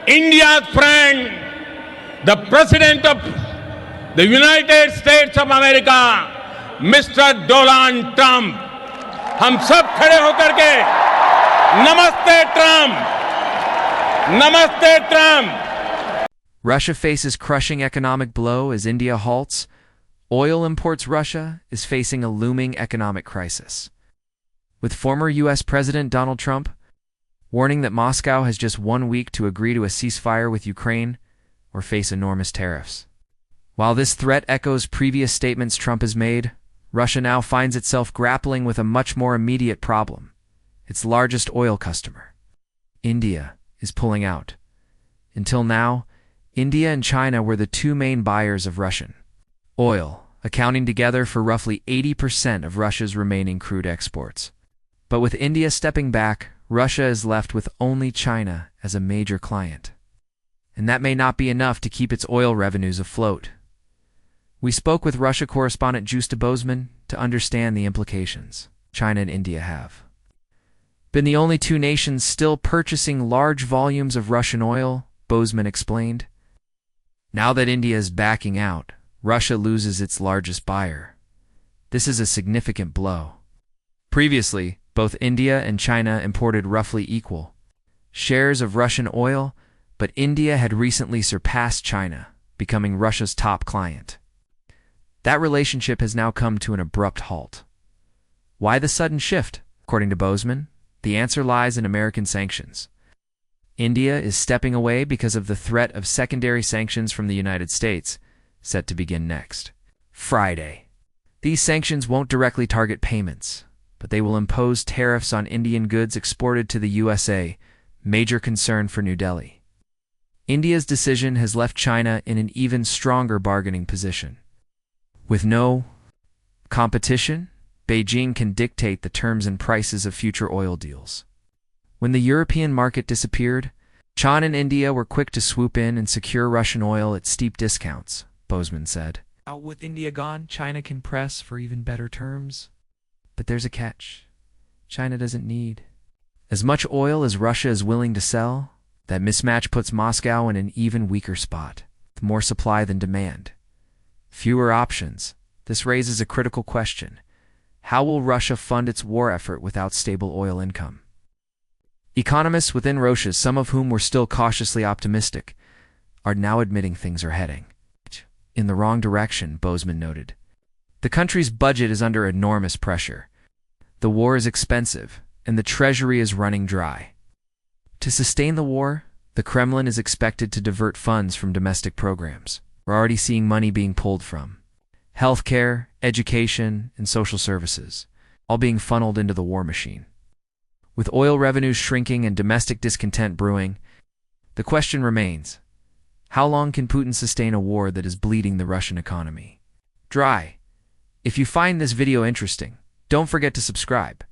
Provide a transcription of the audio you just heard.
India's friend, the President of the United States of America, Mr. Donald Trump. हम सब खड़े होकर के नमस्ते ट्रम्प, नमस्ते Trump. Russia faces crushing economic blow as India halts. Oil imports Russia is facing a looming economic crisis, with former U.S. President Donald Trump warning that Moscow has just 1 week to agree to a ceasefire with Ukraine or face enormous tariffs. While this threat echoes previous statements Trump has made, Russia now finds itself grappling with a much more immediate problem. Its largest oil customer, India, is pulling out. Until now, India and China were the two main buyers of Russian oil, accounting together for roughly 80% of Russia's remaining crude exports. But with India stepping back, Russia is left with only China as a major client. And that may not be enough to keep its oil revenues afloat. We spoke with Russia correspondent Juste Bozeman to understand the implications China and India have been the only two nations still purchasing large volumes of Russian oil, Bozeman explained. Now that India is backing out, Russia loses its largest buyer. This is a significant blow. Previously, both India and China imported roughly equal shares of Russian oil, but India had recently surpassed China, becoming Russia's top client. That relationship has now come to an abrupt halt. Why the sudden shift? According to Bozeman, the answer lies in American sanctions. India is stepping away because of the threat of secondary sanctions from the United States, set to begin next Friday. These sanctions won't directly target payments, but they will impose tariffs on Indian goods exported to the USA, major concern for New Delhi. India's decision has left China in an even stronger bargaining position. With no competition, Beijing can dictate the terms and prices of future oil deals. When the European market disappeared, China and India were quick to swoop in and secure Russian oil at steep discounts, Bozeman said. Now with India gone, China can press for even better terms. But there's a catch. China doesn't need as much oil as Russia is willing to sell. That mismatch puts Moscow in an even weaker spot, with more supply than demand. Fewer options. This raises a critical question. How will Russia fund its war effort without stable oil income? Economists within Russia, some of whom were still cautiously optimistic, are now admitting things are heading in the wrong direction, Bozeman noted. The country's budget is under enormous pressure. The war is expensive, and the treasury is running dry. To sustain the war, the Kremlin is expected to divert funds from domestic programs. We're already seeing money being pulled from healthcare, education, and social services, all being funneled into the war machine. With oil revenues shrinking and domestic discontent brewing, the question remains, how long can Putin sustain a war that is bleeding the Russian economy dry? If you find this video interesting, don't forget to subscribe.